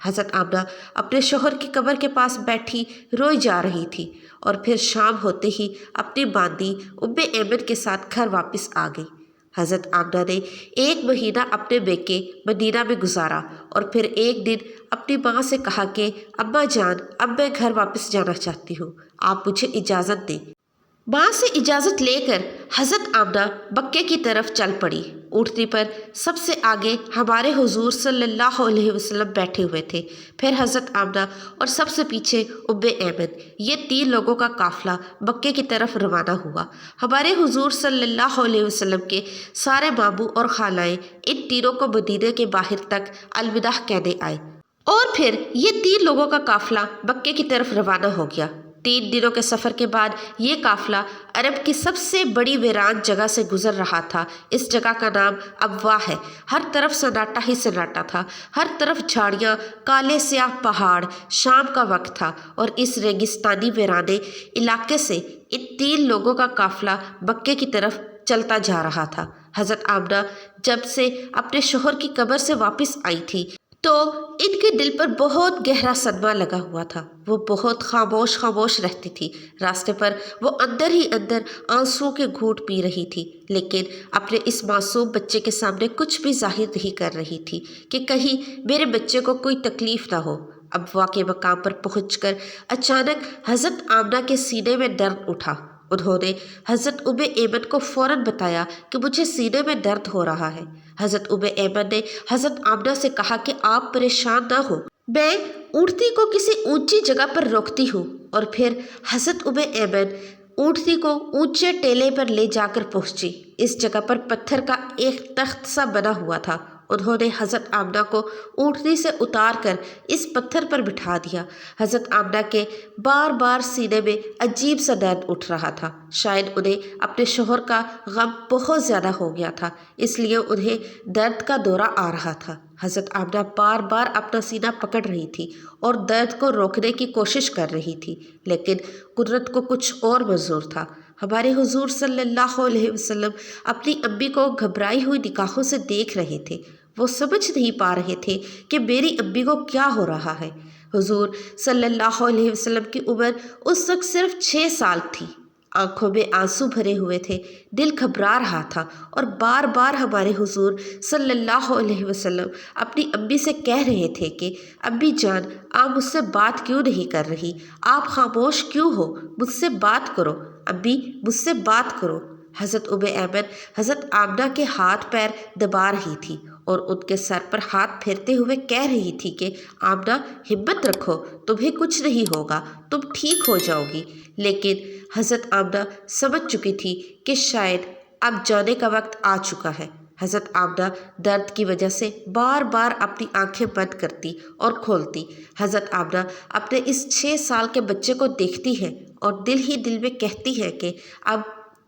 حضرت آمنہ اپنے شوہر کی قبر کے پاس بیٹھی روئی جا رہی تھی اور پھر شام ہوتے ہی اپنی باندی ام ایمن کے ساتھ گھر واپس آ گئی۔ حضرت آمنہ نے 1 مہینہ اپنے میکے مدینہ میں گزارا اور پھر ایک دن اپنی ماں سے کہا کہ اماں جان، اب میں گھر واپس جانا چاہتی ہوں، آپ مجھے اجازت دیں۔ ماں سے اجازت لے کر حضرت آمنہ مکے کی طرف چل پڑی۔ اونٹنی پر سب سے آگے ہمارے حضور صلی اللہ علیہ وسلم بیٹھے ہوئے تھے، پھر حضرت آمنہ اور سب سے پیچھے ام ایمن۔ یہ 3 لوگوں کا قافلہ مکے کی طرف روانہ ہوا۔ ہمارے حضور صلی اللہ علیہ وسلم کے سارے ماموں اور خالائیں ان تینوں کو مدینہ کے باہر تک الوداع کہنے آئے اور پھر یہ 3 لوگوں کا قافلہ مکے کی طرف روانہ ہو گیا۔ 3 دنوں کے سفر کے بعد یہ قافلہ عرب کی سب سے بڑی ویران جگہ سے گزر رہا تھا۔ اس جگہ کا نام ابواء ہے۔ ہر طرف سناٹا ہی سناٹا تھا، ہر طرف جھاڑیاں، کالے سیاہ پہاڑ۔ شام کا وقت تھا اور اس ریگستانی ویرانے علاقے سے ان 3 لوگوں کا قافلہ مکے کی طرف چلتا جا رہا تھا۔ حضرت آمنہ جب سے اپنے شوہر کی قبر سے واپس آئی تھی تو ان کے دل پر بہت گہرا صدمہ لگا ہوا تھا۔ وہ بہت خاموش رہتی تھی۔ راستے پر وہ اندر ہی اندر آنسوؤں کے گھونٹ پی رہی تھی، لیکن اپنے اس معصوم بچے کے سامنے کچھ بھی ظاہر نہیں کر رہی تھی کہ کہیں میرے بچے کو کوئی تکلیف نہ ہو۔ ابواء کے مقام پر پہنچ کر اچانک حضرت آمنہ کے سینے میں درد اٹھا۔ انہوں نے حضرت ام ایمن کو فوراً بتایا کہ مجھے سینے میں درد ہو رہا ہے۔ حضرت ام ایمن نے حضرت آمنہ سے کہا کہ آپ پریشان نہ ہو، میں اونٹنی کو کسی اونچی جگہ پر روکتی ہوں۔ اور پھر حضرت ام ایمن اونٹنی کو اونچے ٹیلے پر لے جا کر پہنچی۔ اس جگہ پر پتھر کا ایک تخت سا بنا ہوا تھا۔ انہوں نے حضرت آمنہ کو اونٹنی سے اتار کر اس پتھر پر بٹھا دیا۔ حضرت آمنہ کے بار بار سینے میں عجیب سا درد اٹھ رہا تھا۔ شاید انہیں اپنے شوہر کا غم بہت زیادہ ہو گیا تھا، اس لیے انہیں درد کا دورہ آ رہا تھا۔ حضرت آمنہ بار بار اپنا سینہ پکڑ رہی تھی اور درد کو روکنے کی کوشش کر رہی تھی، لیکن قدرت کو کچھ اور منظور تھا۔ ہمارے حضور صلی اللہ علیہ وسلم اپنی امی کو گھبرائی ہوئی نگاہوں سے دیکھ رہے تھے۔ وہ سمجھ نہیں پا رہے تھے کہ میری امی کو کیا ہو رہا ہے۔ حضور صلی اللہ علیہ وسلم کی عمر اس وقت صرف 6 سال تھی۔ آنکھوں میں آنسو بھرے ہوئے تھے، دل گھبرا رہا تھا اور بار بار ہمارے حضور صلی اللہ علیہ وسلم اپنی امی سے کہہ رہے تھے کہ امی جان، آپ مجھ سے بات کیوں نہیں کر رہی؟ آپ خاموش کیوں ہو؟ مجھ سے بات کرو امی، مجھ سے بات کرو۔ حضرت ام ایمن حضرت آمنہ کے ہاتھ پیر دبا رہی تھی اور ان کے سر پر ہاتھ پھیرتے ہوئے کہہ رہی تھی کہ آمنہ، ہمت رکھو، تمہیں کچھ نہیں ہوگا، تم ٹھیک ہو جاؤ گی۔ لیکن حضرت آمنہ سمجھ چکی تھی کہ شاید اب جانے کا وقت آ چکا ہے۔ حضرت آمنہ درد کی وجہ سے بار بار اپنی آنکھیں بند کرتی اور کھولتی۔ حضرت آمنہ اپنے اس 6 سال کے بچے کو دیکھتی ہے اور دل ہی دل میں کہتی ہے کہ اب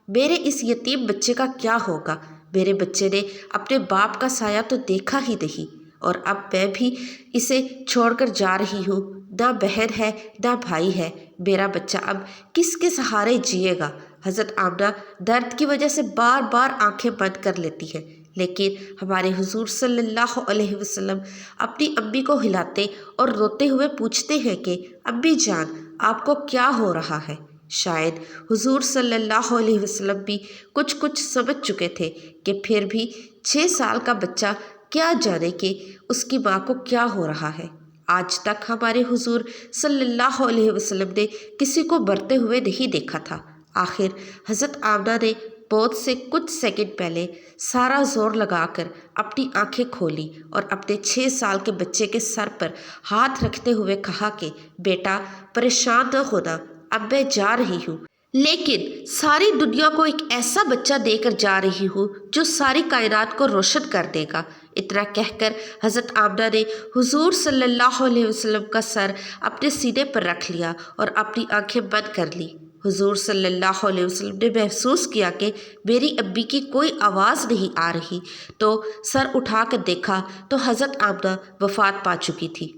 میرے اس یتیم بچے کا کیا ہوگا؟ میرے بچے نے اپنے باپ کا سایہ تو دیکھا ہی نہیں، اور اب میں بھی اسے چھوڑ کر جا رہی ہوں۔ نہ بہن ہے نہ بھائی ہے، میرا بچہ اب کس کے سہارے جیے گا؟ حضرت آمنہ درد کی وجہ سے بار بار آنکھیں بند کر لیتی ہے، لیکن ہمارے حضور صلی اللہ علیہ وسلم اپنی امی کو ہلاتے اور روتے ہوئے پوچھتے ہیں کہ امی جان، آپ کو کیا ہو رہا ہے؟ شاید حضور صلی اللہ علیہ وسلم بھی کچھ سمجھ چکے تھے کہ پھر بھی 6 سال کا بچہ کیا جانے کہ اس کی ماں کو کیا ہو رہا ہے۔ آج تک ہمارے حضور صلی اللہ علیہ وسلم نے کسی کو مرتے ہوئے نہیں دیکھا تھا۔ آخر حضرت آمنہ نے موت سے کچھ سیکنڈ پہلے سارا زور لگا کر اپنی آنکھیں کھولی اور اپنے 6 سال کے بچے کے سر پر ہاتھ رکھتے ہوئے کہا کہ بیٹا، پریشان نہ ہونا، اب میں جا رہی ہوں، لیکن ساری دنیا کو ایک ایسا بچہ دے کر جا رہی ہوں جو ساری کائنات کو روشن کر دے گا۔ اتنا کہہ کر حضرت آمنہ نے حضور صلی اللہ علیہ وسلم کا سر اپنے سینے پر رکھ لیا اور اپنی آنکھیں بند کر لی۔ حضور صلی اللہ علیہ وسلم نے محسوس کیا کہ میری امی کی کوئی آواز نہیں آ رہی، تو سر اٹھا کر دیکھا تو حضرت آمنہ وفات پا چکی تھی۔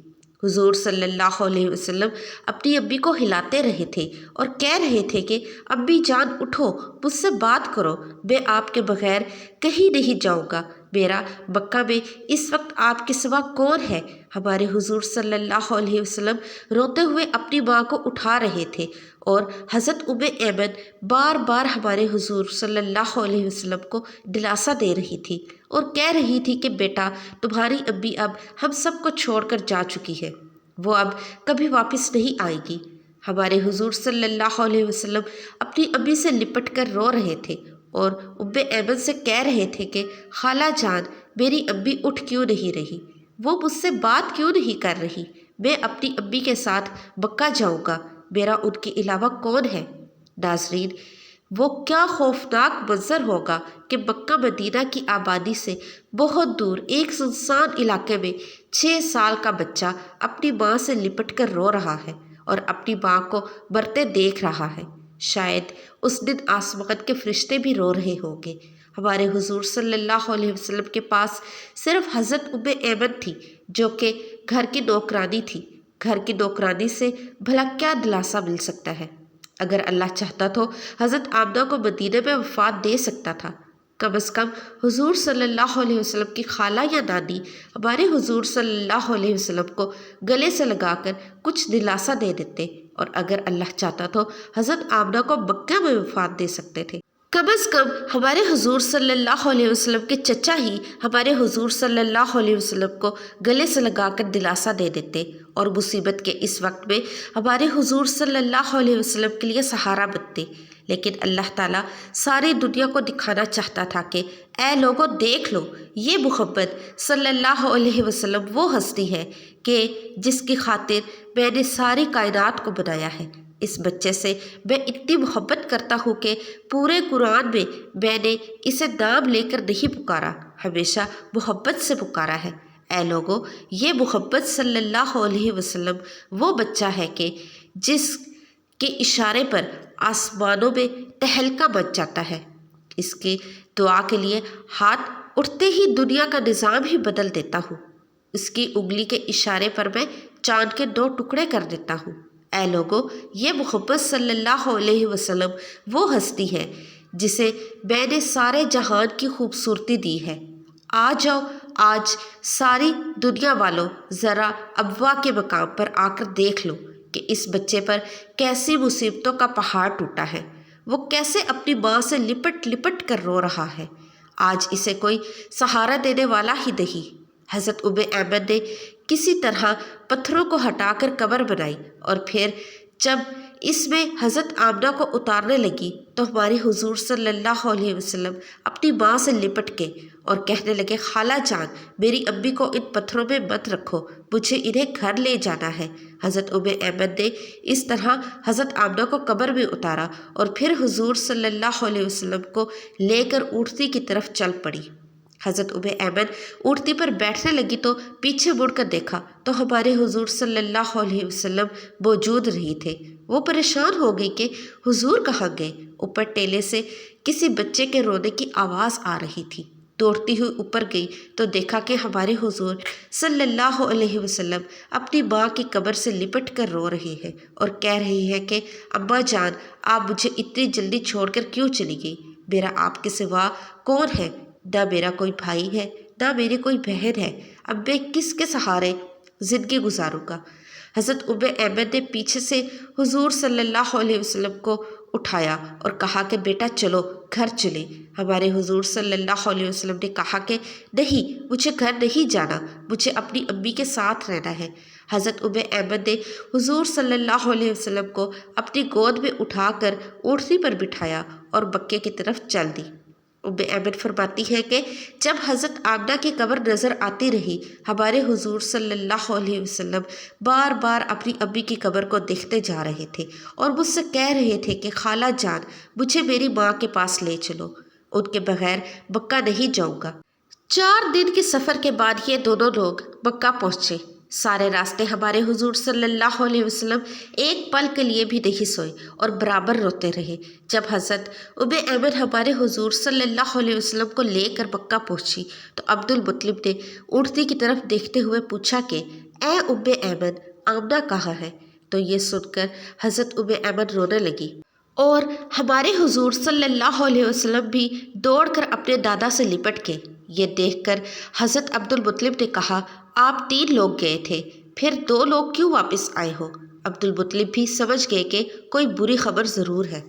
حضور صلی اللہ علیہ وسلم اپنی امی کو ہلاتے رہے تھے اور کہہ رہے تھے کہ امی جان اٹھو، مجھ سے بات کرو، میں آپ کے بغیر کہیں نہیں جاؤں گا، میرا مکہ میں اس وقت آپ کے سوا کون ہے؟ ہمارے حضور صلی اللہ علیہ وسلم روتے ہوئے اپنی ماں کو اٹھا رہے تھے اور حضرت ایمن بار بار ہمارے حضور صلی اللہ علیہ وسلم کو دلاسا دے رہی تھی اور کہہ رہی تھی کہ بیٹا تمہاری امی اب ہم سب کو چھوڑ کر جا چکی ہے، وہ اب کبھی واپس نہیں آئے گی۔ ہمارے حضور صلی اللہ علیہ وسلم اپنی امی سے لپٹ کر رو رہے تھے اور ایمن سے کہہ رہے تھے کہ خالہ جان میری امی اٹھ کیوں نہیں رہی، وہ مجھ سے بات کیوں نہیں کر رہی، میں اپنی امی کے ساتھ مکہ جاؤں گا، میرا ان کے علاوہ کون ہے؟ ناظرین، وہ کیا خوفناک منظر ہوگا کہ مکہ مدینہ کی آبادی سے بہت دور ایک سنسان علاقے میں 6 سال کا بچہ اپنی ماں سے لپٹ کر رو رہا ہے اور اپنی ماں کو مرتے دیکھ رہا ہے۔ شاید اس دن آسمان کے فرشتے بھی رو رہے ہوں گے۔ ہمارے حضور صلی اللہ علیہ وسلم کے پاس صرف حضرت ایمن تھی جو کہ گھر کی نوکرانی تھی۔ گھر کی نوکرانی سے بھلا کیا دلاسا مل سکتا ہے؟ اگر اللہ چاہتا تو حضرت آمنہ کو مدینہ میں وفات دے سکتا تھا۔ کم از کم حضور صلی اللہ علیہ وسلم کی خالہ یا نانی ہمارے حضور صلی اللہ علیہ وسلم کو گلے سے لگا کر کچھ دلاسا دے دیتے، اور اگر اللہ چاہتا تو حضرت آمنہ کو مکہ میں وفات دے سکتے تھے۔ کم از کم ہمارے حضور صلی اللہ علیہ وسلم کے چچا ہی ہمارے حضور صلی اللہ علیہ وسلم کو گلے سے لگا کر دلاسا دے دیتے اور مصیبت کے اس وقت میں ہمارے حضور صلی اللہ علیہ وسلم کے لیے سہارا بنتے۔ لیکن اللہ تعالیٰ ساری دنیا کو دکھانا چاہتا تھا کہ اے لوگوں دیکھ لو، یہ محمد صلی اللہ علیہ وسلم وہ ہستی ہے کہ جس کی خاطر میں نے ساری کائنات کو بنایا ہے۔ اس بچے سے میں اتنی محبت کرتا ہوں کہ پورے قرآن میں نے اسے نام لے کر نہیں پکارا، ہمیشہ محبت سے پکارا ہے۔ اے لوگوں، یہ محمد صلی اللہ علیہ وسلم وہ بچہ ہے کہ جس کے اشارے پر آسمانوں میں تہلکہ مچ جاتا ہے۔ اس کی دعا کے لیے ہاتھ اٹھتے ہی دنیا کا نظام ہی بدل دیتا ہوں۔ اس کی انگلی کے اشارے پر میں چاند کے 2 ٹکڑے کر دیتا ہوں۔ اے لوگوں، یہ محمد صلی اللہ علیہ وسلم وہ ہستی ہے جسے میں نے سارے جہان کی خوبصورتی دی ہے۔ آ جاؤ آج ساری دنیا والوں، ذرا ابوا کے مقام پر آ کر دیکھ لو کہ اس بچے پر کیسی مصیبتوں کا پہاڑ ٹوٹا ہے، وہ کیسے اپنی ماں سے لپٹ لپٹ کر رو رہا ہے۔ آج اسے کوئی سہارا دینے والا ہی نہیں۔ حضرت ایمن نے کسی طرح پتھروں کو ہٹا کر قبر بنائی اور پھر جب اس میں حضرت آمنہ کو اتارنے لگی تو ہمارے حضور صلی اللہ علیہ وسلم اپنی ماں سے لپٹ کے اور کہنے لگے خالہ جان میری امی کو ان پتھروں میں مت رکھو، مجھے انہیں گھر لے جانا ہے۔ حضرت ایمن نے اس طرح حضرت آمنہ کو قبر میں اتارا اور پھر حضور صلی اللہ علیہ وسلم کو لے کر اونٹنی کی طرف چل پڑی۔ حضرت ایمن اونٹنی پر بیٹھنے لگی تو پیچھے مڑ کر دیکھا تو ہمارے حضور صلی اللہ علیہ وسلم موجود نہیں تھے۔ وہ پریشان ہو گئی کہ حضور کہاں گئے۔ اوپر ٹیلے سے کسی بچے کے رونے کی آواز آ رہی تھی۔ دوڑتی ہوئی اوپر گئی تو دیکھا کہ ہمارے حضور صلی اللہ علیہ وسلم اپنی ماں کی قبر سے لپٹ کر رو رہے ہیں اور کہہ رہی ہے کہ اماں جان آپ مجھے اتنی جلدی چھوڑ کر کیوں چلی گئی؟ میرا آپ کے سوا کون ہے؟ نہ میرا کوئی بھائی ہے، نہ میری کوئی بہن ہے، اب میں کس کے سہارے زندگی گزاروں گا؟ حضرت ایمن نے پیچھے سے حضور صلی اللہ علیہ وسلم کو اٹھایا اور کہا کہ بیٹا چلو گھر چلے۔ ہمارے حضور صلی اللہ علیہ وسلم نے کہا کہ نہیں، مجھے گھر نہیں جانا، مجھے اپنی امی کے ساتھ رہنا ہے۔ حضرت ایمن نے حضور صلی اللہ علیہ وسلم کو اپنی گود میں اٹھا کر اونٹنی پر بٹھایا اور مکے کی طرف چل دی۔ ایمن فرماتی ہے کہ جب حضرت آمنہ کی قبر نظر آتی رہی، ہمارے حضور صلی اللہ علیہ وسلم بار بار اپنی امی کی قبر کو دیکھتے جا رہے تھے اور مجھ سے کہہ رہے تھے کہ خالہ جان مجھے میری ماں کے پاس لے چلو، ان کے بغیر مکہ نہیں جاؤں گا۔ 4 دن کے سفر کے بعد یہ دونوں لوگ مکہ پہنچے۔ سارے راستے ہمارے حضور صلی اللہ علیہ وسلم ایک پل کے لیے بھی نہیں سوئے اور برابر روتے رہے۔ جب حضرت ایمن ہمارے حضور صلی اللہ علیہ وسلم کو لے کر مکہ پہنچی تو عبد المطلب نے اونٹنی کی طرف دیکھتے ہوئے پوچھا کہ اے ایمن آمنہ کہاں ہے؟ تو یہ سن کر حضرت ایمن رونے لگی اور ہمارے حضور صلی اللہ علیہ وسلم بھی دوڑ کر اپنے دادا سے لپٹ گئے۔ یہ دیکھ کر حضرت عبد المطلب نے کہا، آپ 3 لوگ گئے تھے، پھر 2 لوگ کیوں واپس آئے ہو؟ عبد المطلب بھی سمجھ گئے کہ کوئی بری خبر ضرور ہے۔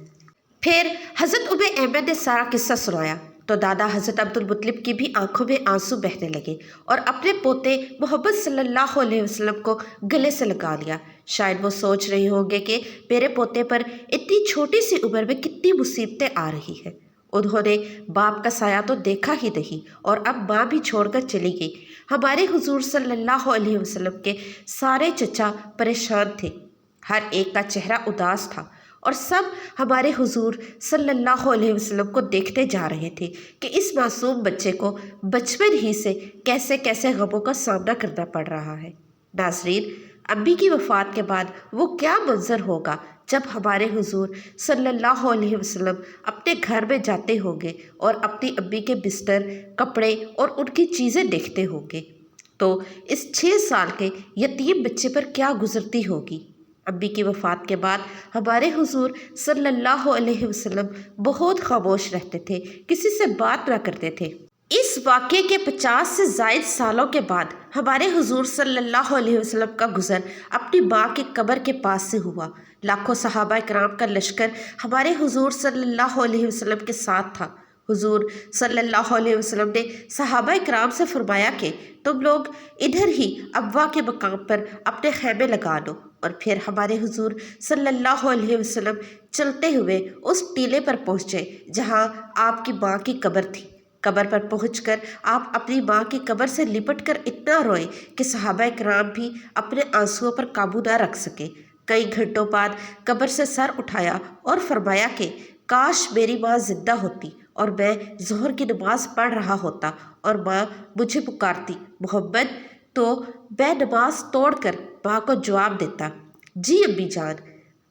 پھر حضرت ام ایمن نے سارا قصہ سنایا تو دادا حضرت عبد المطلب کی بھی آنکھوں میں آنسو بہنے لگے اور اپنے پوتے محمد صلی اللہ علیہ وسلم کو گلے سے لگا لیا۔ شاید وہ سوچ رہے ہوں گے کہ میرے پوتے پر اتنی چھوٹی سی عمر میں کتنی مصیبتیں آ رہی ہیں۔ انہوں نے باپ کا سایہ تو دیکھا ہی نہیں اور اب ماں بھی چھوڑ کر چلی گئی۔ ہمارے حضور صلی اللہ علیہ وسلم کے سارے چچا پریشان تھے، ہر ایک کا چہرہ اداس تھا اور سب ہمارے حضور صلی اللہ علیہ وسلم کو دیکھتے جا رہے تھے کہ اس معصوم بچے کو بچپن ہی سے کیسے کیسے غموں کا سامنا کرنا پڑ رہا ہے۔ ناظرین، امی کی وفات کے بعد وہ کیا منظر ہوگا جب ہمارے حضور صلی اللہ علیہ وسلم اپنے گھر میں جاتے ہوں گے اور اپنی امی کے بستر، کپڑے اور ان کی چیزیں دیکھتے ہوں گے تو اس 6 سال کے یتیم بچے پر کیا گزرتی ہوگی۔ امی کی وفات کے بعد ہمارے حضور صلی اللہ علیہ وسلم بہت خاموش رہتے تھے، کسی سے بات نہ کرتے تھے۔ اس واقعے کے 50 سے زائد سالوں کے بعد ہمارے حضور صلی اللہ علیہ وسلم کا گزر اپنی ماں کی قبر کے پاس سے ہوا۔ لاکھوں صحابہ کرام کا لشکر ہمارے حضور صلی اللہ علیہ وسلم کے ساتھ تھا۔ حضور صلی اللہ علیہ وسلم نے صحابہ کرام سے فرمایا کہ تم لوگ ادھر ہی ابوا کے مقام پر اپنے خیمے لگا لو، اور پھر ہمارے حضور صلی اللہ علیہ وسلم چلتے ہوئے اس ٹیلے پر پہنچے جہاں آپ کی ماں کی قبر تھی۔ قبر پر پہنچ کر آپ اپنی ماں کی قبر سے لپٹ کر اتنا روئے کہ صحابہ کرام بھی اپنے آنسوؤں پر قابو نہ رکھ سکے۔ کئی گھنٹوں بعد قبر سے سر اٹھایا اور فرمایا کہ کاش میری ماں زندہ ہوتی اور میں ظہر کی نماز پڑھ رہا ہوتا اور ماں مجھے پکارتی محمد، تو میں نماز توڑ کر ماں کو جواب دیتا، جی امی جان۔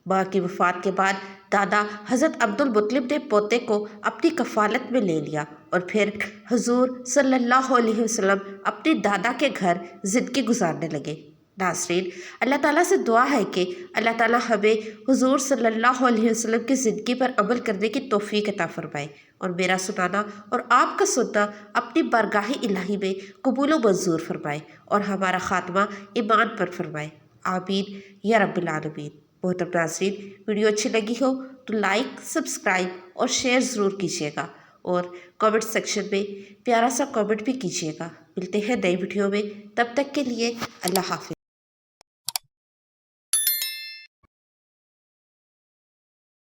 ماں کی وفات کے بعد دادا حضرت عبد المطلب نے پوتے کو اپنی کفالت میں لے لیا اور پھر حضور صلی اللہ علیہ وسلم اپنے دادا کے گھر زندگی گزارنے لگے۔ ناظرین، اللہ تعالیٰ سے دعا ہے کہ اللہ تعالیٰ ہمیں حضور صلی اللہ علیہ وسلم کی زندگی پر عمل کرنے کی توفیق عطا فرمائے اور میرا سنانا اور آپ کا سننا اپنی بارگاہ الہی میں قبول و منظور فرمائے اور ہمارا خاتمہ ایمان پر فرمائے، آمین یا رب العالمین۔ محترم ناظرین، ویڈیو اچھی لگی ہو تو لائک، سبسکرائب اور شیئر ضرور کیجیے گا اور کامنٹ سیکشن میں پیارا سا کامنٹ بھی کیجیے گا۔ ملتے ہیں نئی ویڈیو میں، تب تک کے لیے اللہ حافظ۔